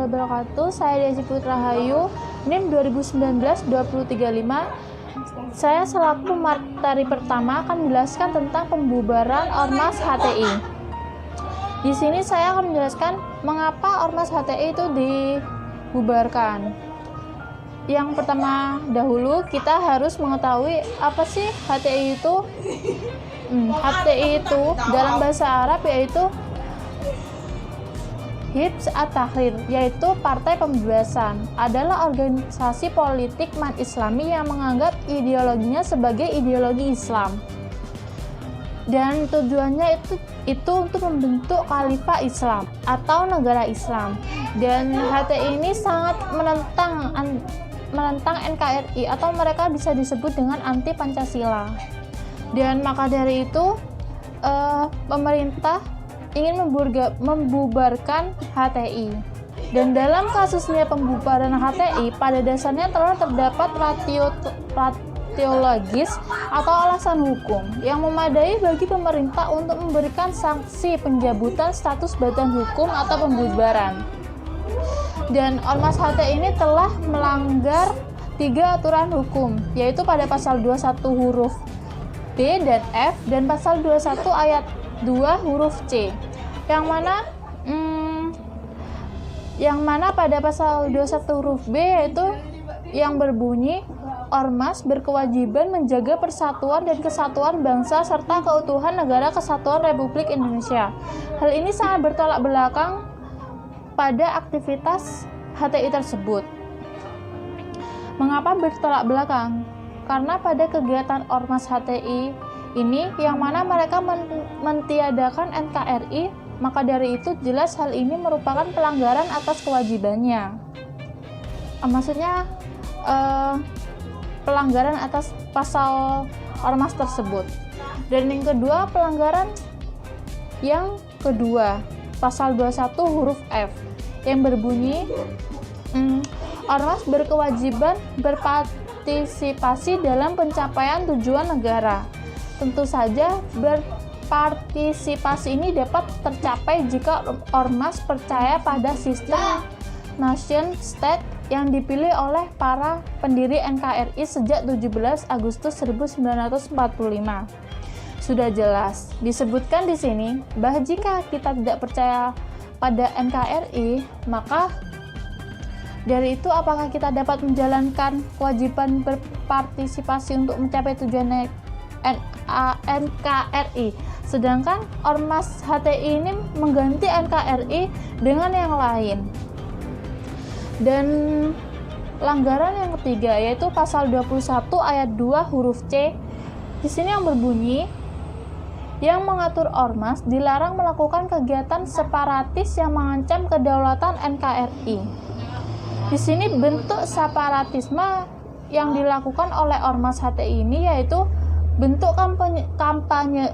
warahmatullahi wabarakatuh. Saya Desi Putra Hayu, NIM 2019-2035. Saya selaku materi pertama akan menjelaskan tentang pembubaran Ormas HTI. Di sini saya akan menjelaskan mengapa Ormas HTI itu dibubarkan. Yang pertama dahulu kita harus mengetahui apa sih HTI itu. HTI itu dalam bahasa Arab yaitu Hizb At-Tahrir, yaitu Partai Pembebasan, adalah organisasi politik non-Islami yang menganggap ideologinya sebagai ideologi Islam. Dan tujuannya itu untuk membentuk khalifah Islam atau negara Islam. Dan HTI ini sangat menentang NKRI atau mereka bisa disebut dengan anti Pancasila. Dan maka dari itu pemerintah ingin membubarkan HTI. Dan dalam kasusnya pembubaran HTI, pada dasarnya telah terdapat teologis atau alasan hukum yang memadai bagi pemerintah untuk memberikan sanksi pencabutan status badan hukum atau pembubaran. Dan Ormas HTI ini telah melanggar 3 aturan hukum, yaitu pada pasal 21 huruf B dan F dan pasal 21 ayat 2 huruf C, yang mana pada pasal 21 huruf B yaitu yang berbunyi Ormas berkewajiban menjaga persatuan dan kesatuan bangsa serta keutuhan negara kesatuan Republik Indonesia. Hal ini sangat bertolak belakang pada aktivitas HTI tersebut. Mengapa bertolak belakang? Karena pada kegiatan Ormas HTI ini yang mana mereka mentiadakan NKRI, maka dari itu jelas hal ini merupakan pelanggaran atas kewajibannya. Maksudnya pelanggaran atas pasal Ormas tersebut. Dan yang kedua, pelanggaran yang kedua, pasal 21 huruf F yang berbunyi Ormas berkewajiban berpartisipasi dalam pencapaian tujuan negara. Tentu saja berpartisipasi ini dapat tercapai jika Ormas percaya pada sistem nation state yang dipilih oleh para pendiri NKRI sejak 17 Agustus 1945. Sudah jelas disebutkan di sini bahwa jika kita tidak percaya pada NKRI, maka dari itu apakah kita dapat menjalankan kewajiban berpartisipasi untuk mencapai tujuan NKRI, sedangkan Ormas HTI ini mengganti NKRI dengan yang lain. Dan pelanggaran yang ketiga yaitu pasal 21 ayat 2 huruf C. Di sini yang berbunyi yang mengatur Ormas dilarang melakukan kegiatan separatis yang mengancam kedaulatan NKRI. Di sini bentuk separatisme yang dilakukan oleh Ormas HTI ini yaitu bentuk kampanye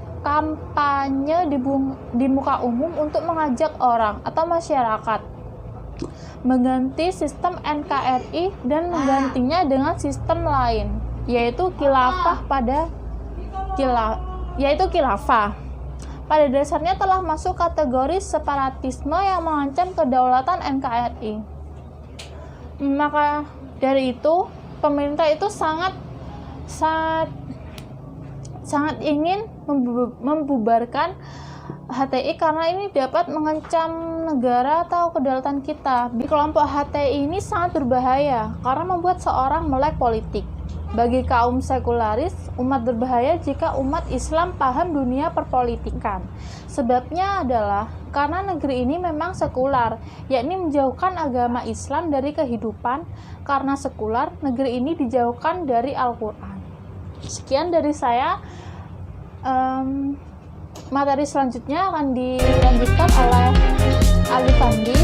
di muka umum untuk mengajak orang atau masyarakat mengganti sistem NKRI dan menggantinya dengan sistem lain, yaitu khilafah. Pada dasarnya telah masuk kategori separatisme yang mengancam kedaulatan NKRI. Maka dari itu pemerintah itu sangat ingin membubarkan HTI karena ini dapat mengancam negara atau kedaulatan kita. Di kelompok HTI ini sangat berbahaya karena membuat seorang melek politik. Bagi kaum sekularis, umat berbahaya jika umat Islam paham dunia perpolitikan. Sebabnya adalah karena negeri ini memang sekular, yakni menjauhkan agama Islam dari kehidupan. Karena sekular, negeri ini dijauhkan dari Al-Quran. Sekian dari saya. Materi selanjutnya akan dilanjutkan oleh Ali Fandi.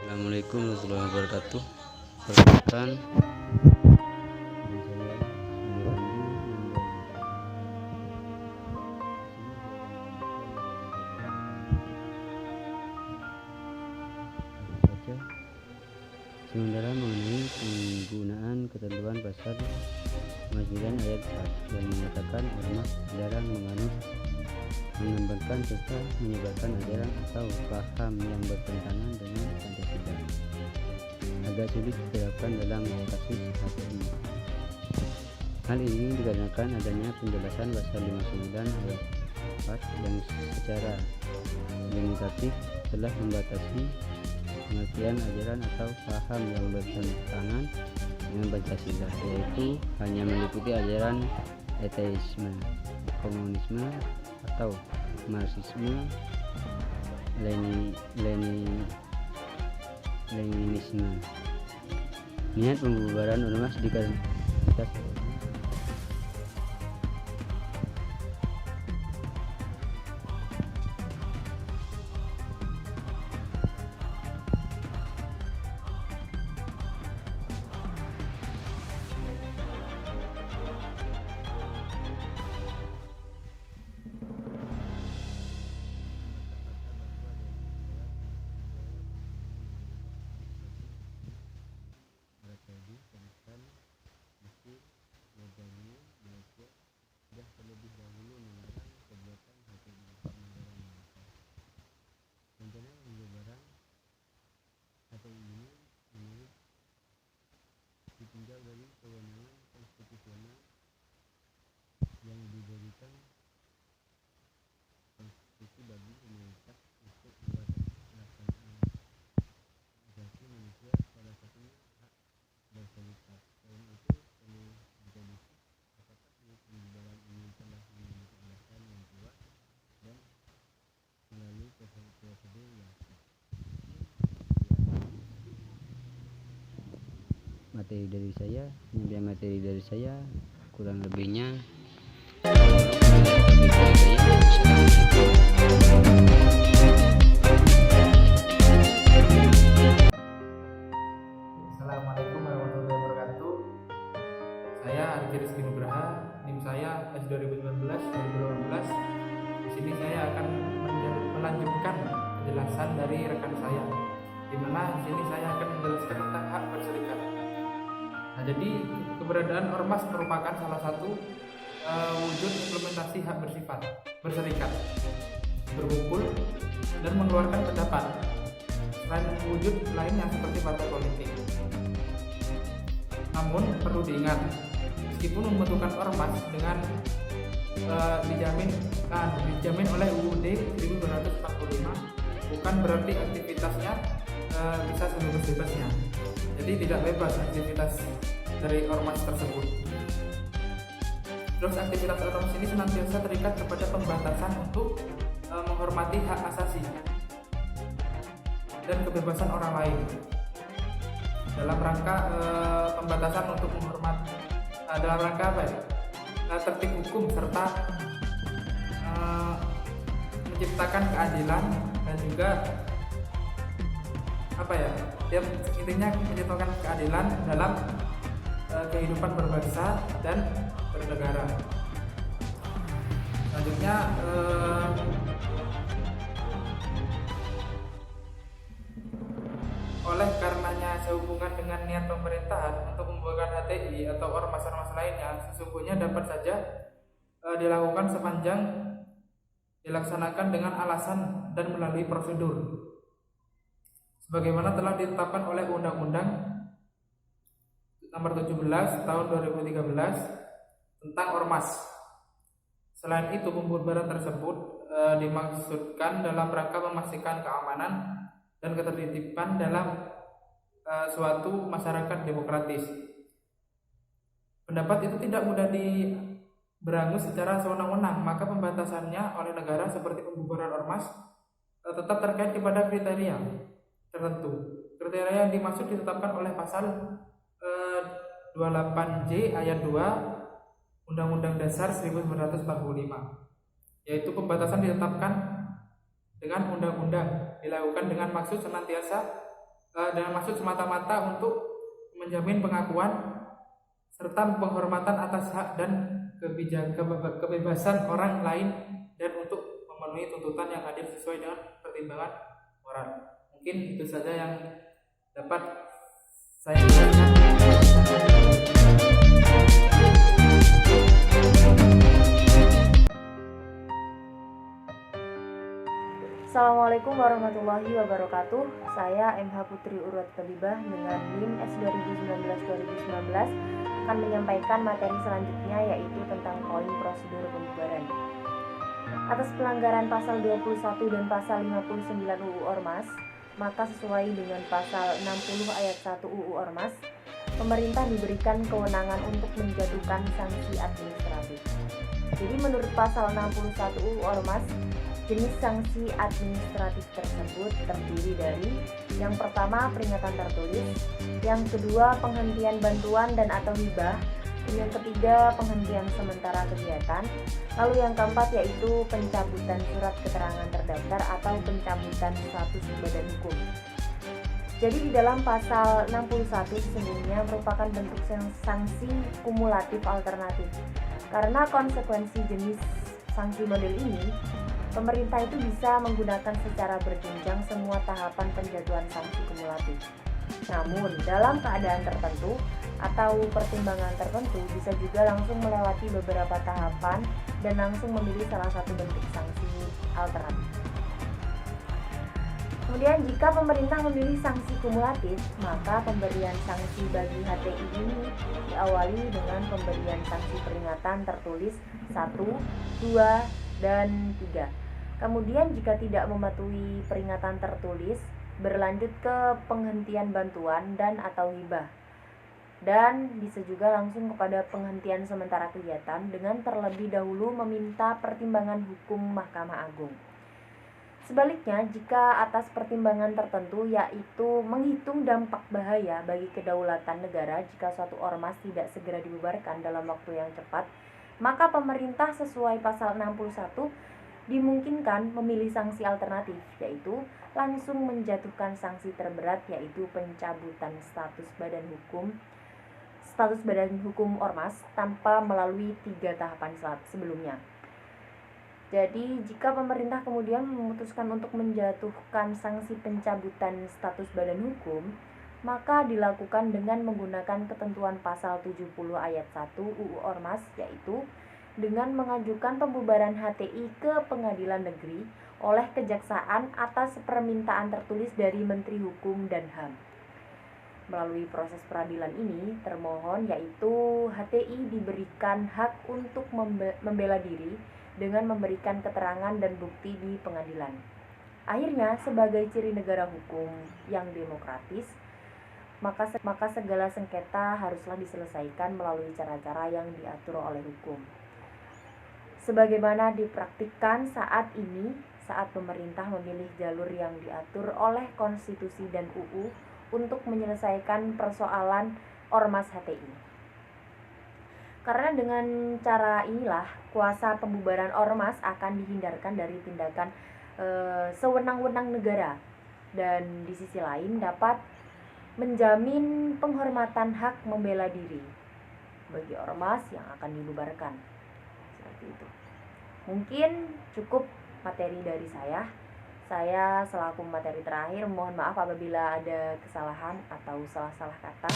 Assalamualaikum warahmatullahi wabarakatuh. Perkenalkan, sementara mengenai penggunaan ketentuan pasal 59 ayat 4 yang menyatakan ormas dilarang menganut mengembangkan serta menyebarkan ajaran atau paham yang bertentangan dengan Pancasila. Agak sulit diterapkan dalam kasus HTI. Hal ini dikarenakan adanya penjelasan pasal 59 ayat 4 yang secara limitatif telah membatasi pengertian ajaran atau paham yang bertentangan dengan Pancasila, yaitu hanya meliputi ajaran ateisme, komunisme atau marxisme, leninisme. Niat pembubaran ormas dikarenakan terlebih dahulu melarang kegiatan HTI. Rencana pembubaran HTI ini menurut ditinjau dari kewenangan konstitusional yang diberikan konstitusi bagi pemerintah untuk membatasi pelaksanaan asasi manusia, salah satunya hak berserikat. Selain itu perlu diteliti apakah pembubaran ini telah memiliki alasan yang kuat dan melalui prosedur yang sah. Materi dari saya kurang lebihnya. Assalamualaikum warahmatullahi wabarakatuh. Saya Arki Rizky Nugraha, NIM saya S2019-2018. Di sini saya akan melanjutkan penjelasan dari rekan saya, di mana di sini saya akan menjelaskan tentang hak berserikat. Nah, jadi keberadaan ormas merupakan salah satu wujud implementasi hak berserikat, berkumpul dan mengeluarkan pendapat. Selain wujud lainnya seperti partai politik. Namun perlu diingat, meskipun membentukkan ormas dengan dijamin oleh UUD 1945, bukan berarti aktivitasnya bisa sebebas-bebasnya. Jadi tidak bebas aktivitas dari ormas tersebut. Terus aktivitas ormas ini senantiasa terikat kepada pembatasan untuk menghormati hak asasi dan kebebasan orang lain dalam rangka pembatasan untuk menghormati dalam rangka apa ya? Tertib hukum serta menciptakan keadilan dan juga apa ya? Dia intinya menciptakan keadilan dalam kehidupan berbangsa dan bernegara. Selanjutnya oleh karenanya sehubungan dengan niat pemerintahan untuk membubarkan HTI atau ormas-ormas lainnya sesungguhnya dapat saja dilakukan sepanjang dilaksanakan dengan alasan dan melalui prosedur sebagaimana telah ditetapkan oleh Undang-Undang Nomor 17 Tahun 2013 tentang Ormas. Selain itu, pembubaran tersebut dimaksudkan dalam rangka memastikan keamanan dan ketertiban dalam suatu masyarakat demokratis. Pendapat itu tidak mudah diberangus secara sewenang-wenang, maka pembatasannya oleh negara seperti pembubaran ormas tetap terkait kepada kriteria tertentu. Kriteria yang dimaksud ditetapkan oleh pasal 28J ayat 2 Undang-Undang Dasar 1945, yaitu pembatasan ditetapkan dengan undang-undang dilakukan dengan maksud semata-mata untuk menjamin pengakuan serta penghormatan atas hak dan kebebasan orang lain dan untuk memenuhi tuntutan yang hadir sesuai dengan pertimbangan moral. Mungkin itu saja yang dapat saya jelaskan. Assalamualaikum warahmatullahi wabarakatuh. Saya MH Putri Urwat Kalibah dengan NIM S2019-2019 akan menyampaikan materi selanjutnya, yaitu tentang poin prosedur pembubaran. Atas pelanggaran pasal 21 dan pasal 59 UU Ormas, maka sesuai dengan pasal 60 ayat 1 UU Ormas, pemerintah diberikan kewenangan untuk menjatuhkan sanksi administratif. Jadi menurut pasal 61 UU Ormas, jenis sanksi administratif tersebut terdiri dari yang pertama peringatan tertulis, yang kedua penghentian bantuan dan atau hibah, yang ketiga penghentian sementara kegiatan, lalu yang keempat yaitu pencabutan surat keterangan terdaftar atau pencabutan status badan hukum. Jadi di dalam pasal 61 sesungguhnya merupakan bentuk sanksi kumulatif alternatif. Karena konsekuensi jenis sanksi model ini, pemerintah itu bisa menggunakan secara berjenjang semua tahapan penjatuhan sanksi kumulatif. Namun, dalam keadaan tertentu atau pertimbangan tertentu bisa juga langsung melewati beberapa tahapan dan langsung memilih salah satu bentuk sanksi alternatif. Kemudian jika pemerintah memilih sanksi kumulatif, maka pemberian sanksi bagi HTI ini diawali dengan pemberian sanksi peringatan tertulis 1, 2, dan 3. Kemudian jika tidak mematuhi peringatan tertulis, berlanjut ke penghentian bantuan dan atau hibah. Dan bisa juga langsung kepada penghentian sementara kegiatan dengan terlebih dahulu meminta pertimbangan hukum Mahkamah Agung. Sebaliknya, jika atas pertimbangan tertentu yaitu menghitung dampak bahaya bagi kedaulatan negara jika suatu ormas tidak segera dibubarkan dalam waktu yang cepat, maka pemerintah sesuai pasal 61 dimungkinkan memilih sanksi alternatif, yaitu langsung menjatuhkan sanksi terberat yaitu pencabutan status badan hukum ormas tanpa melalui 3 tahapan sebelumnya. Jadi jika pemerintah kemudian memutuskan untuk menjatuhkan sanksi pencabutan status badan hukum, maka dilakukan dengan menggunakan ketentuan pasal 70 ayat 1 UU Ormas, yaitu dengan mengajukan pembubaran HTI ke Pengadilan Negeri oleh Kejaksaan atas permintaan tertulis dari Menteri Hukum dan HAM. Melalui proses peradilan ini, termohon yaitu HTI diberikan hak untuk membela diri dengan memberikan keterangan dan bukti di pengadilan. Akhirnya, sebagai ciri negara hukum yang demokratis, maka segala sengketa haruslah diselesaikan melalui cara-cara yang diatur oleh hukum. Sebagaimana dipraktikkan saat ini, saat pemerintah memilih jalur yang diatur oleh konstitusi dan UU untuk menyelesaikan persoalan ormas HTI. Karena dengan cara inilah kuasa pembubaran ormas akan dihindarkan dari tindakan sewenang-wenang negara, dan di sisi lain dapat menjamin penghormatan hak membela diri bagi ormas yang akan dibubarkan. Seperti itu. Mungkin cukup materi dari saya. Saya selaku materi terakhir mohon maaf apabila ada kesalahan atau salah-salah kata.